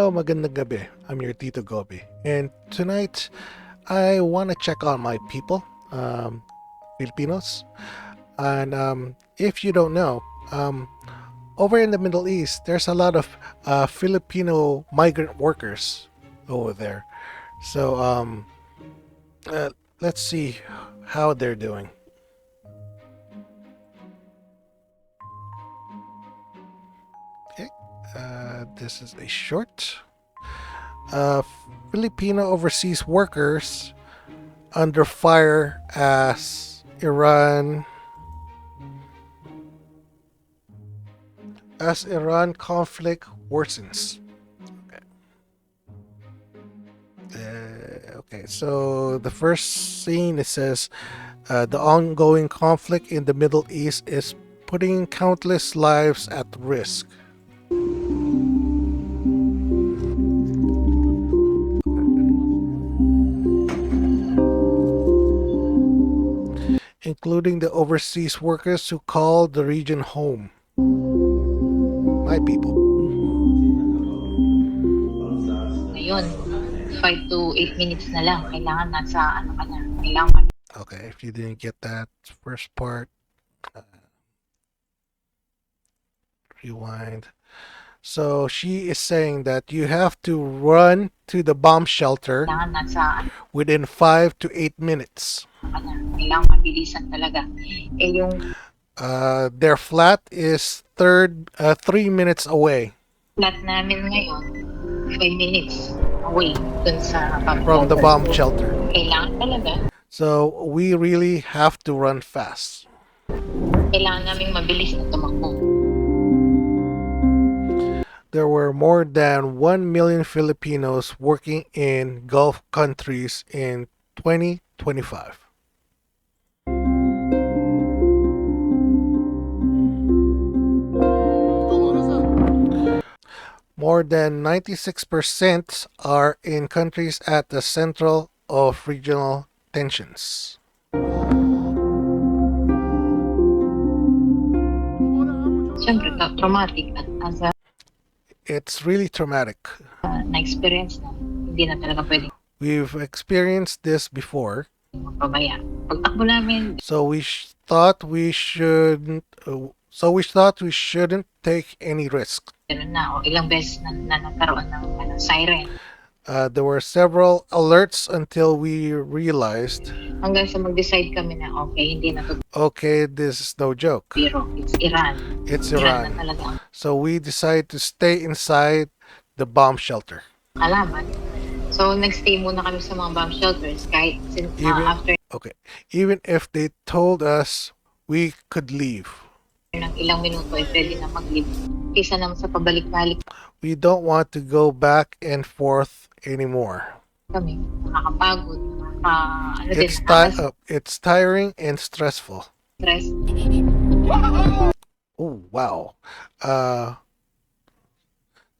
Hello, magandang gabi. I'm your Tito Goby. And tonight, I want to check on my people, Filipinos. And if you don't know, over in the Middle East, there's a lot of Filipino migrant workers over there. So uh, let's see how they're doing. Okay, this is a short. Filipino overseas workers under fire as Iran conflict worsens. Okay, so the first scene, it says the ongoing conflict in the Middle East is putting countless lives at risk. Including the overseas workers who call the region home. My people. Ngayon, 5 to 8 minutes na lang. Kailangan nasa ano ka na. Kailangan. Okay, if you didn't get that first part, rewind. So she is saying that you have to run to the bomb shelter Kailangan nasa within 5 to 8 minutes. ano ka na. Kailangan mabilisan talaga. Eh yung Their flat is 3 minutes away flat namin ngayon, 5 minutes away dun sa from the bomb shelter. Kailangan talaga. So we really have to run fast. Kailangan namin mabilis na tumakbo. There were more than 1 million Filipinos working in Gulf countries in 2025. More than 96% are in countries at the central of regional tensions. Siyempre, traumatic at as a It's really traumatic. na-experience na, hindi na talaga pwede We've experienced this before, magpabaya. Pagtakbo namin, so we thought we shouldn't. We shouldn't take any risk. gano'n na, o ilang beses na nagkaroon ng siren. There were several alerts until we realized, Hanggang sa mag-decide kami na, okay, hindi na to okay, this is no joke. biro. It's Iran. It's Iran Iran. na talaga ang So we decided to stay inside the bomb shelter. kalaban. So, nag-stay muna kami sa mga bomb shelters kahit Even- after Okay, even if they told us we could leave, ng ilang minuto ay pwede na mag-leave. Kaysa naman sa pabalik-balik we don't want to go back and forth anymore. kami. Nakakapagod, ano din, It's tiring and stressful. stress. Oh, wow.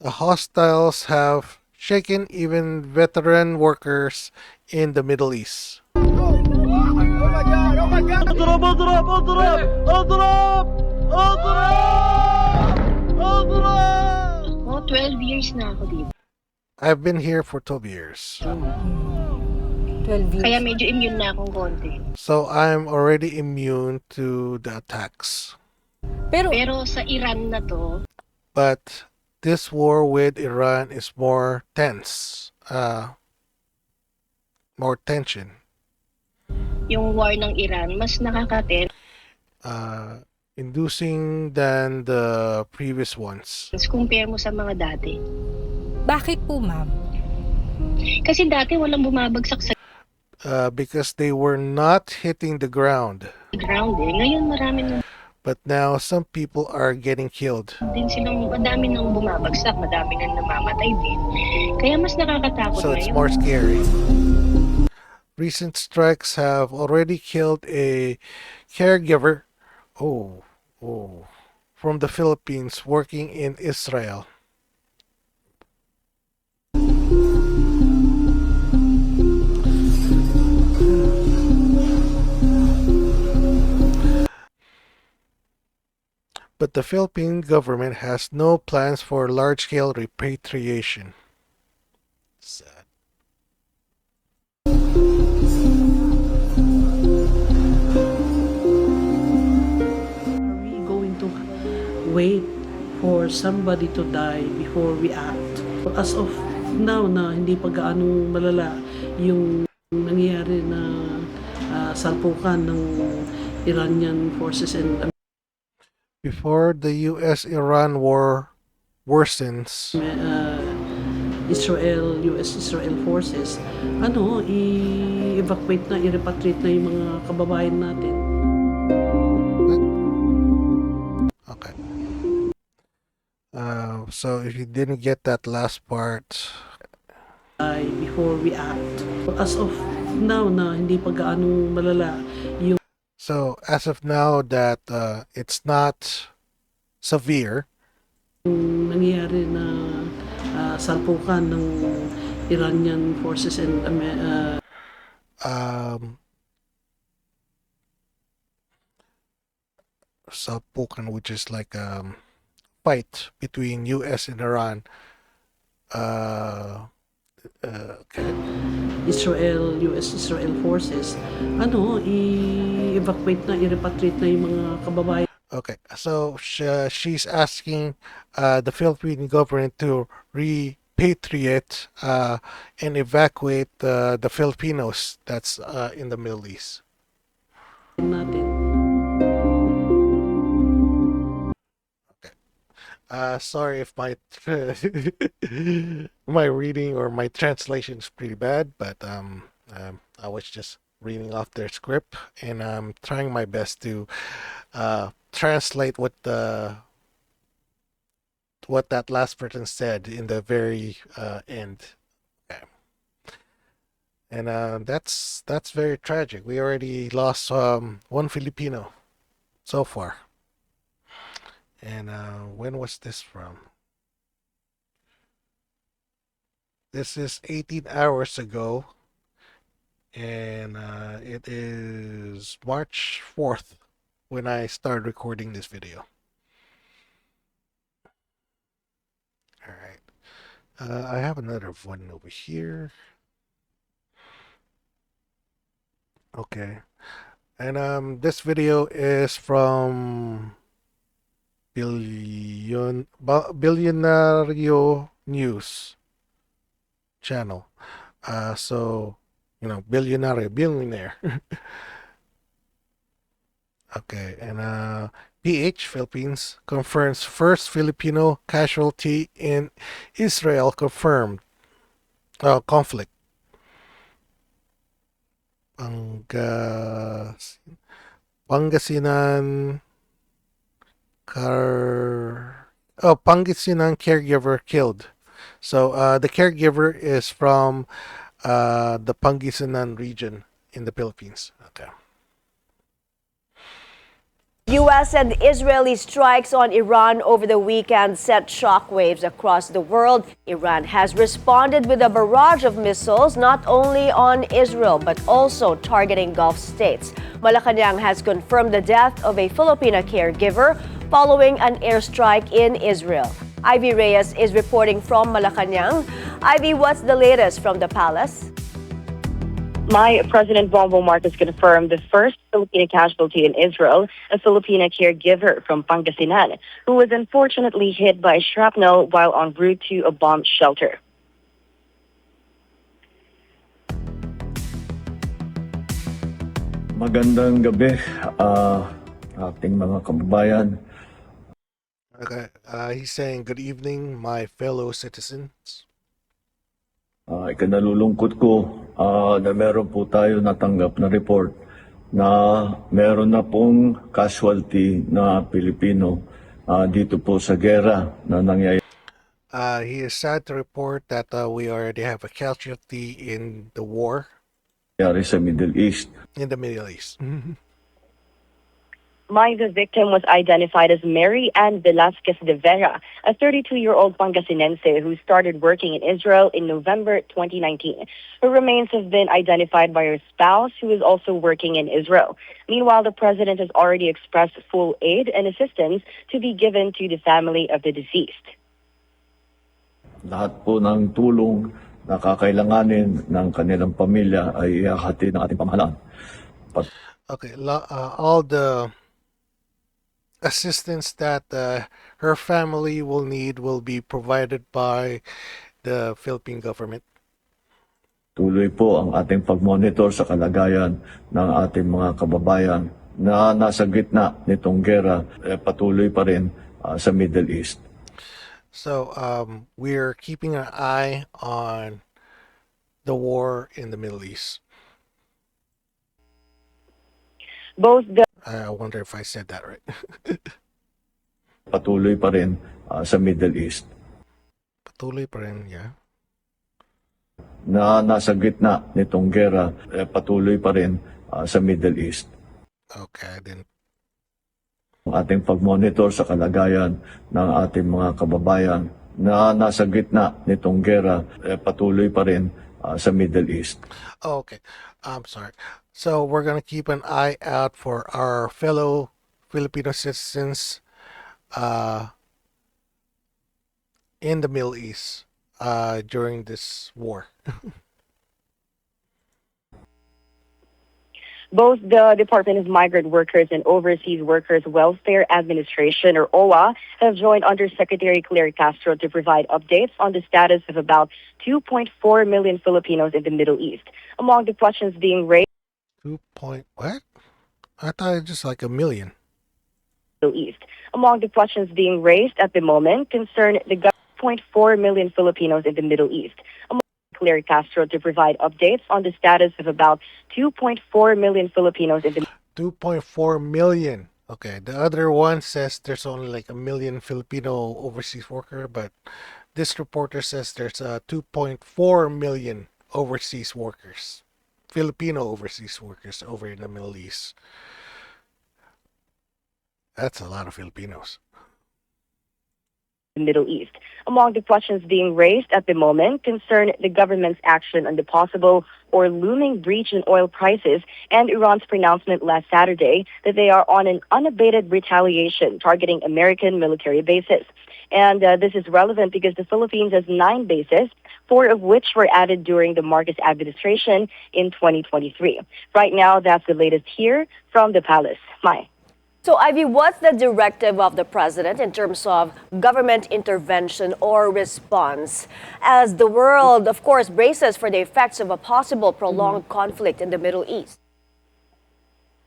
The hostiles have shaken even veteran workers in the Middle East. Oh, 12 years na ako dito. I've been here for 12 years. 12 years. Kaya medyo immune na akong konti. So I'm already immune to the attacks. Pero sa Iran na to, But this war with Iran is more tense. More tension. yung war ng Iran, mas nakakaten. Inducing than the previous ones. Compare mo sa mga dati. bakit po, ma'am? Kasi dati walang bumabagsak sa Because they were not hitting the ground. ground eh. Ngayon marami na But now some people are getting killed. din silang, madami nang bumabagsak, madami nang namamatay din. Kaya mas nakakatakot So it's more scary. Recent strikes have already killed a caregiver, from the Philippines working in Israel. But the Philippine government has no plans for large-scale repatriation. Sad. Are we going to wait for somebody to die before we act? As of now na hindi pa gaano malala yung nangyayari na salpukan ng Iranian forces and Before the US-Iran war worsens, US-Israel forces, i-evacuate na, i-repatriate na yung mga kababayan natin. okay. So if you didn't get that last part, Before we act. As of now na hindi pa gaano malala yung so as of now that it's not severe, nangyayari na salpukan ng Iranian forces and Salpukan, which is like fight between US and Iran. Okay. US-Israel forces, i-evacuate na, i-repatriate na yung mga kababayan. Okay, so she's asking the Philippine government to repatriate and evacuate the Filipinos that's in the Middle East. Natin. Sorry if my my reading or my translation is pretty bad, but I was just reading off their script, and I'm trying my best to translate what that last person said in the very end. Okay. And that's very tragic. We already lost one Filipino so far. And when was this from? This is 18 hours ago, and it is March 4th when I started recording this video. All right. I have another one over here. Okay. And this video is from Billionario News channel. So, billionaire. Okay, and PH Philippines confirms first Filipino casualty in Israel confirmed conflict. Pangasinan Pangasinan caregiver killed. So the caregiver is from the Pangasinan region in the Philippines. Okay. U.S. and Israeli strikes on Iran over the weekend sent shockwaves across the world. Iran has responded with a barrage of missiles not only on Israel but also targeting Gulf states. Malacanang has confirmed the death of a Filipino caregiver following an airstrike in Israel. Ivy Reyes is reporting from Malacanang. Ivy, what's the latest from the palace? My President Bongbong Marcos confirmed the first Filipino casualty in Israel, a Filipino caregiver from Pangasinan, who was unfortunately hit by shrapnel while en route to a bomb shelter. Magandang gabi, ating mga kababayan. Okay. He's saying good evening, my fellow citizens. Ikanalulungkot ko na meron po tayo natanggap na report na meron na pong casualty na Pilipino dito po sa gera na nangyayari. He is sad to report that we already have a casualty in the war Sa Middle East. in the Middle East. The victim was identified as Mary Ann Velasquez de Vera, a 32-year-old Pangasinense who started working in Israel in November 2019. Her remains have been identified by her spouse, who is also working in Israel. Meanwhile, the president has already expressed full aid and assistance to be given to the family of the deceased. Lahat po ng tulong na kakailanganin ng kanilang pamilya ay ihahatid ng ating pamahalaan. Okay, all the assistance that her family will need will be provided by the Philippine government. Tuloy po ang ating pag-monitor sa kalagayan ng ating mga kababayan na nasa gitna nitong gera, patuloy pa rin sa Middle East. So we're keeping an eye on the war in the Middle East. Both the I wonder if I said that right. Patuloy pa rin sa Middle East. Patuloy pa rin, yeah. Na nasa gitna nitong gera, patuloy pa rin sa Middle East. Okay, then. Ang ating pag-monitor sa kalagayan ng ating mga kababayan na nasa gitna nitong gera, patuloy pa rin sa Middle East. Oh, okay, I'm sorry. So we're gonna keep an eye out for our fellow Filipino citizens in the Middle East during this war. Both the Department of Migrant Workers and Overseas Workers Welfare Administration, or OWA, have joined Undersecretary Claire Castro to provide updates on the status of about 2.4 million Filipinos in the Middle East. Among the questions being raised, 2 point what? I thought it was just like a million. Middle East. Among the questions being raised at the moment concern the 0.4 million Filipinos in the Middle East. Claire Castro to provide updates on the status of about 2.4 million Filipinos in the 2.4 million. Okay, the other one says there's only like a million Filipino overseas worker, but this reporter says there's 2.4 million overseas workers, Filipino overseas workers over in the Middle East. That's a lot of Filipinos. Middle East. Among the questions being raised at the moment concern the government's action on the possible or looming breach in oil prices and Iran's pronouncement last Saturday that they are on an unabated retaliation targeting American military bases. And this is relevant because the Philippines has 9 bases, 4 of which were added during the Marcos administration in 2023. Right now, that's the latest here from the palace. Mai. So, Ivy, what's the directive of the president in terms of government intervention or response as the world, of course, braces for the effects of a possible prolonged conflict in the Middle East?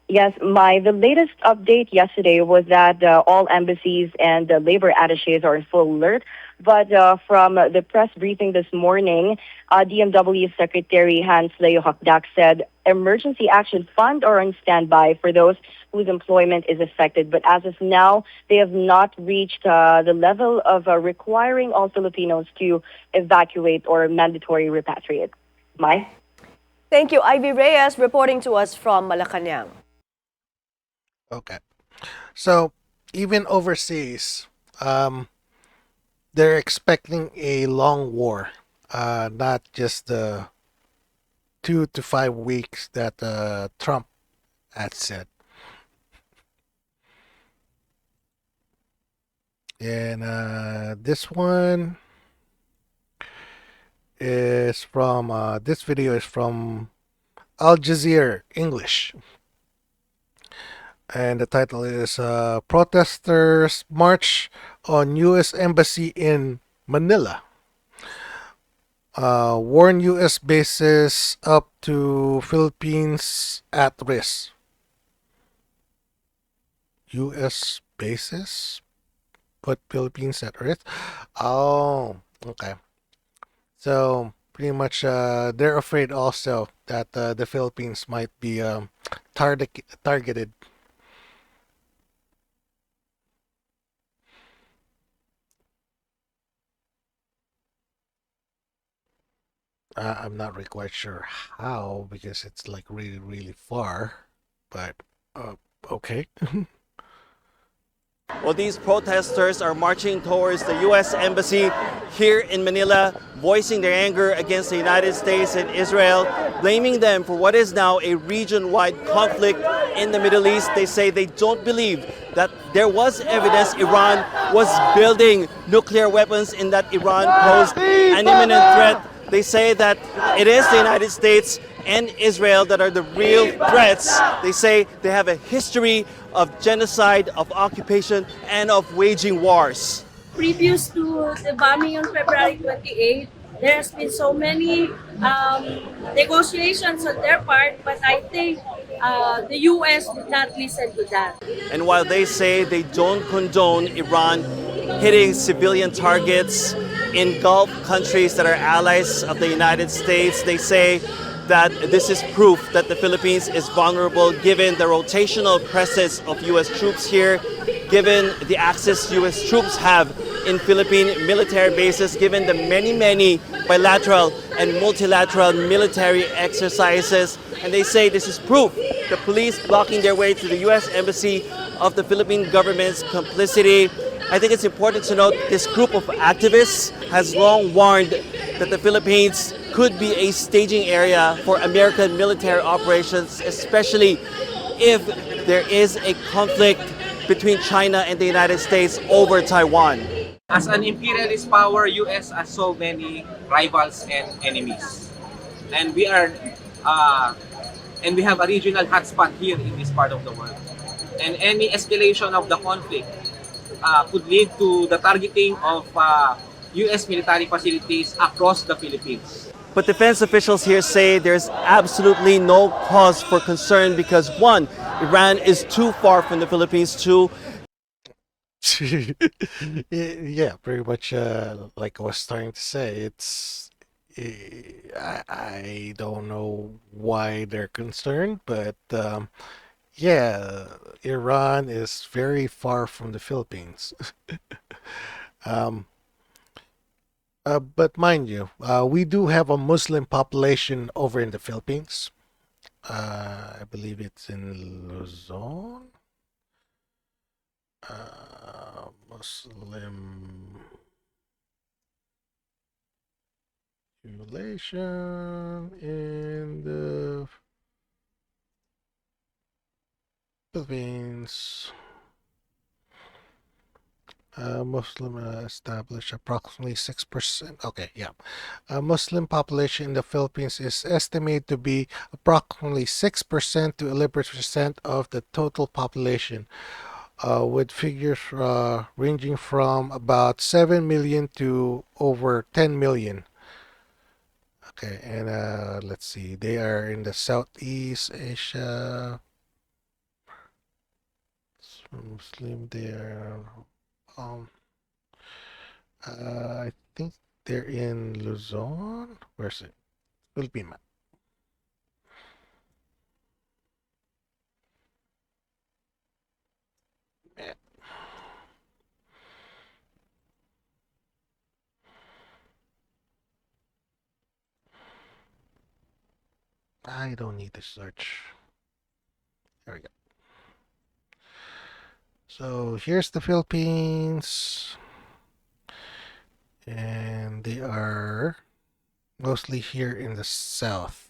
Yes, the latest update yesterday was that all embassies and labor attaches are in full alert. But from the press briefing this morning, DMW Secretary Hans Leo Hakdak said emergency action fund are on standby for those whose employment is affected. But as of now, they have not reached the level of requiring all Filipinos to evacuate or mandatory repatriate. Mai? Thank you. Ivy Reyes reporting to us from Malacanang. Okay, so even overseas, they're expecting a long war, not just the 2 to 5 weeks that Trump had said. And this one is from this video is from Al Jazeera English. And the title is Protesters March on U.S. Embassy in Manila. Warn U.S. bases up to Philippines at risk. U.S. bases put Philippines at risk? Oh, okay. So pretty much they're afraid also that the Philippines might be targeted. I'm not really quite sure how because it's like really, really far, but okay. Well, these protesters are marching towards the U.S. Embassy here in Manila, voicing their anger against the United States and Israel, blaming them for what is now a region-wide conflict in the Middle East. They say they don't believe that there was evidence Iran was building nuclear weapons and that Iran posed an imminent threat They say that it is the United States and Israel that are the real threats. They say they have a history of genocide, of occupation, and of waging wars. Previous to the bombing on February 28, there has been so many negotiations on their part, but I think the U.S. did not listen to that. And while they say they don't condone Iran hitting civilian targets in Gulf countries that are allies of the United States, they say that this is proof that the Philippines is vulnerable given the rotational presence of U.S. troops here, given the access U.S. troops have in Philippine military bases, given the many bilateral and multilateral military exercises. And they say this is proof. The police blocking their way to the U.S. Embassy of the Philippine government's complicity. I think it's important to note this group of activists has long warned that the Philippines could be a staging area for American military operations, especially if there is a conflict between China and the United States over Taiwan. As an imperialist power, US has so many rivals and enemies. And we have a regional hotspot here in this part of the world. And any escalation of the conflict could lead to the targeting of US military facilities across the Philippines. But defense officials here say there's absolutely no cause for concern because one, Iran is too far from the Philippines, two, Yeah, pretty much like I was starting to say. I don't know why they're concerned, but yeah, Iran is very far from the Philippines. um, but mind you, we do have a Muslim population over in the Philippines. I believe it's in Luzon. Muslim population in the Philippines. Muslim established approximately 6%. Okay, yeah. Muslim population in the Philippines is estimated to be approximately 6% to 11% of the total population, with figures ranging from about 7 million to over 10 million. Okay, and let's see, they are in the Southeast Asia. Muslim, they are, I think they're in Luzon. Where's it? Philippine map. I don't need to search. There we go. So here's the Philippines, and they are mostly here in the south.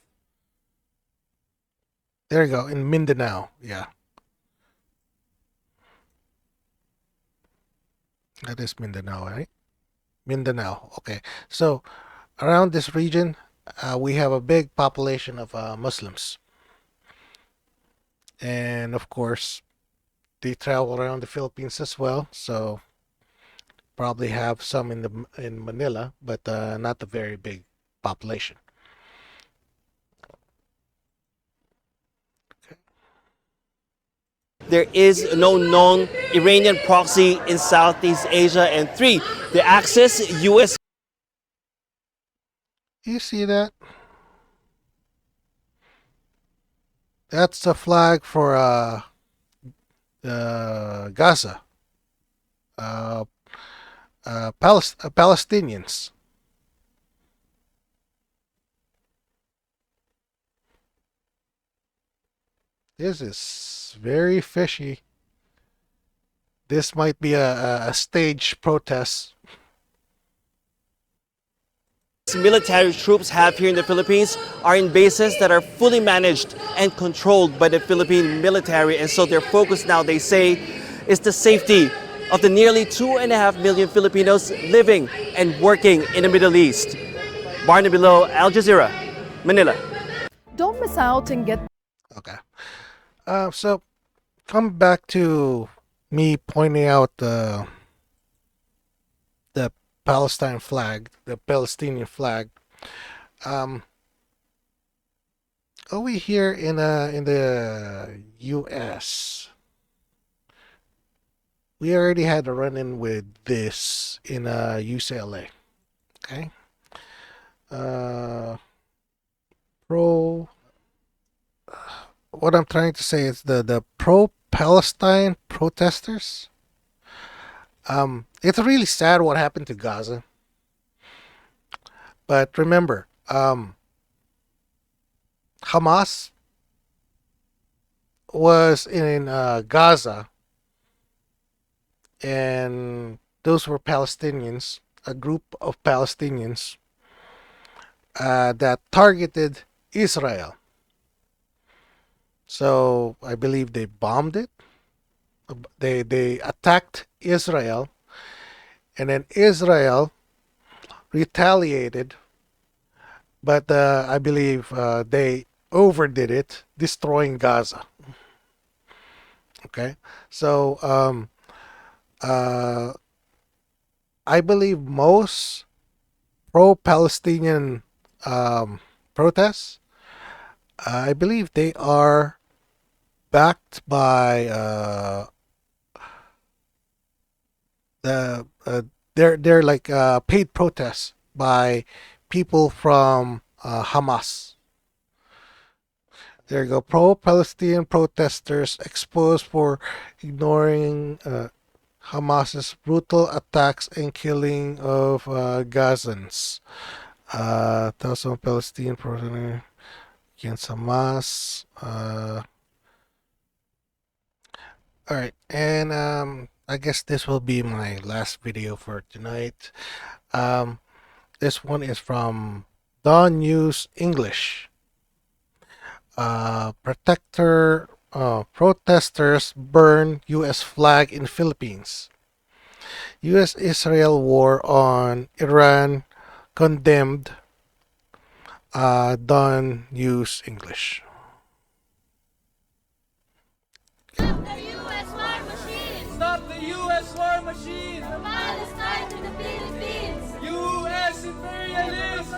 There you go, in Mindanao. Yeah, that is Mindanao, right? Mindanao. Okay, so around this region, we have a big population of Muslims, and of course, they travel around the Philippines as well. So probably have some in Manila, but not a very big population. Okay. there is no known Iranian proxy in Southeast Asia, and three, the Axis U.S. You see that? That's the flag for Gaza, Palestinians. This is very fishy. This might be a staged protest. military troops have here in the Philippines are in bases that are fully managed and controlled by the Philippine military. And so their focus now, they say, is the safety of the nearly 2.5 million Filipinos living and working in the Middle East. Barney Below, Al Jazeera, Manila. Don't miss out and get Okay. So come back to me pointing out the Palestine flag, the Palestinian flag. Over here in the U.S., we already had a run-in with this in UCLA. Okay. What I'm trying to say is the pro-Palestine protesters. It's really sad what happened to Gaza. But remember, Hamas was in Gaza, and those were Palestinians, a group of Palestinians that targeted Israel. So I believe they bombed it. They attacked Israel, and then Israel retaliated, but I believe they overdid it, destroying Gaza. Okay, so I believe most pro-Palestinian protests, I believe they are backed by they're like paid protests by people from Hamas. There you go. Pro-Palestinian protesters exposed for ignoring Hamas's brutal attacks and killing of Gazans. Thousand of Palestinian protesters against Hamas. Alright, and I guess this will be my last video for tonight. This one is from Dawn News English. Protesters burn U.S. flag in Philippines. U.S.-Israel war on Iran condemned. Dawn News English. Stop the U.S. war machine! Stop the U.S. war machine! From Palestine to the Philippines! U.S. imperialists!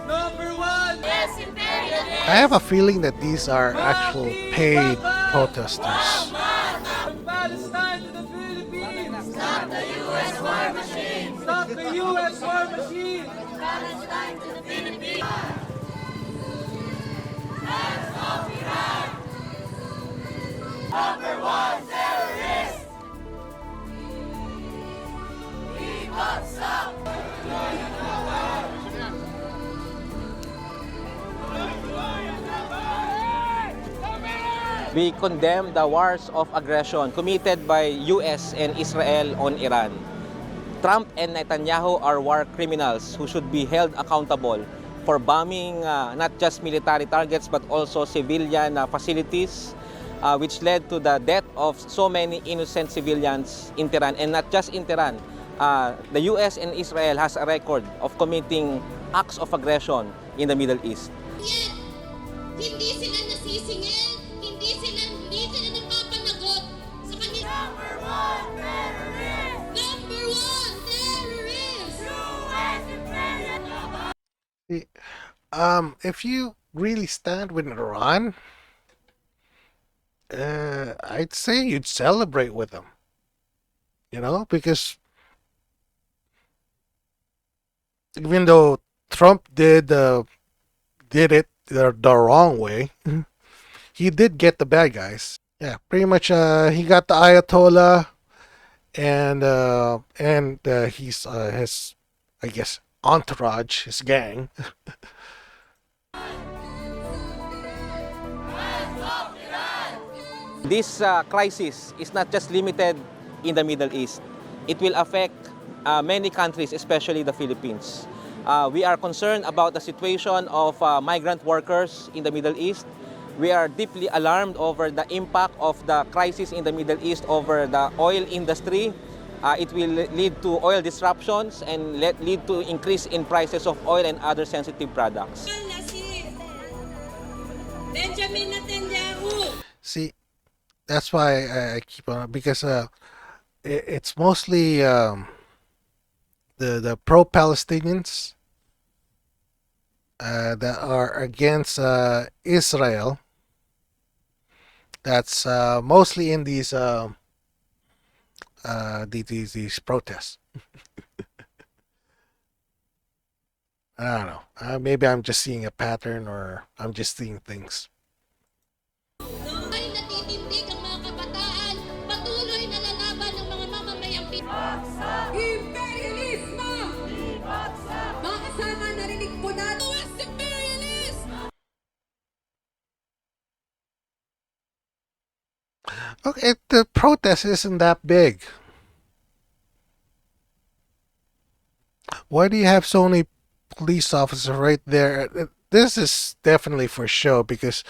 Number one! Yes, imperialists! I have a feeling that these are actual paid protesters. From Palestine to the Philippines! Stop the U.S. war machine! Stop the U.S. war machine! From Palestine to the Philippines! Hands off Iran! Number one terrorist! We must stop! We condemn the wars of aggression committed by US and Israel on Iran. Trump and Netanyahu are war criminals who should be held accountable for bombing not just military targets but also civilian facilities, which led to the death of so many innocent civilians in Tehran, and not just in Tehran. The US and Israel has a record of committing acts of aggression in the Middle East. Yet, hindi sila nasisingil, hindi sila napapanagot sa kanilang number one terrorist! Number one terrorist! US imperial! If you really stand with Iran, I'd say you'd celebrate with them. You know, because even though Trump did it the wrong way, he did get the bad guys. Yeah, pretty much. He got the Ayatollah, and he's his, I guess, entourage, his gang. This crisis is not just limited in the Middle East. It will affect many countries, especially the Philippines. We are concerned about the situation of migrant workers in the Middle East. We are deeply alarmed over the impact of the crisis in the Middle East over the oil industry, It will lead to oil disruptions and lead to increase in prices of oil and other sensitive products. See, that's why I keep on, because it's mostly the pro-Palestinians that are against Israel. That's mostly in these protests. I don't know. Maybe I'm just seeing a pattern, or I'm just seeing things. Ay natitindig ang mga kabataan, patuloy na lalaban ng mga mamamayang Pinoy. Imperialismo! Baka sana narinig po natin. US imperialist! Okay, the protest isn't that big. Why do you have so many police officers right there? This is definitely for show, because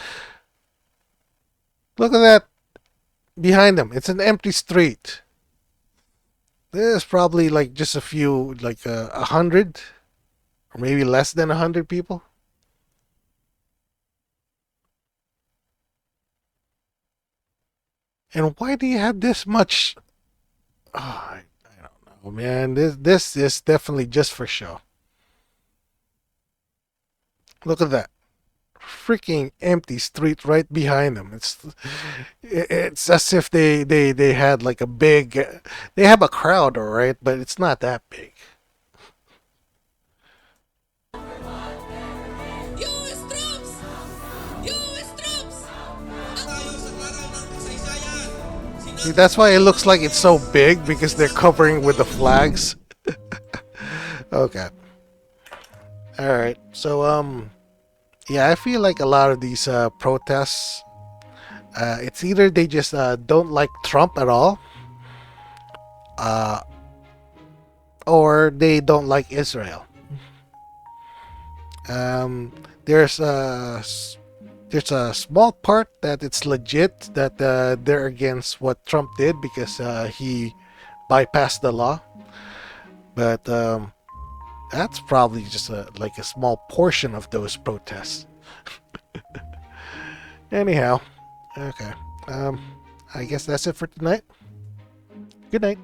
look at that behind them. It's an empty street. There's probably like just a few, like 100, or maybe less than 100 people. And why do you have this much? Oh, I don't know, man. This is definitely just for show. Look at that. Freaking empty street right behind them. It's as if they had like a big, they have a crowd, all right, but it's not that big. US troops! US troops! See, that's why it looks like it's so big, because they're covering with the flags. Okay. All right. So yeah, I feel like a lot of these protests, it's either they just don't like Trump at all, or they don't like Israel. There's a small part that it's legit that they're against what Trump did, because he bypassed the law, but that's probably just like a small portion of those protests. Anyhow, okay. I guess that's it for tonight. Good night.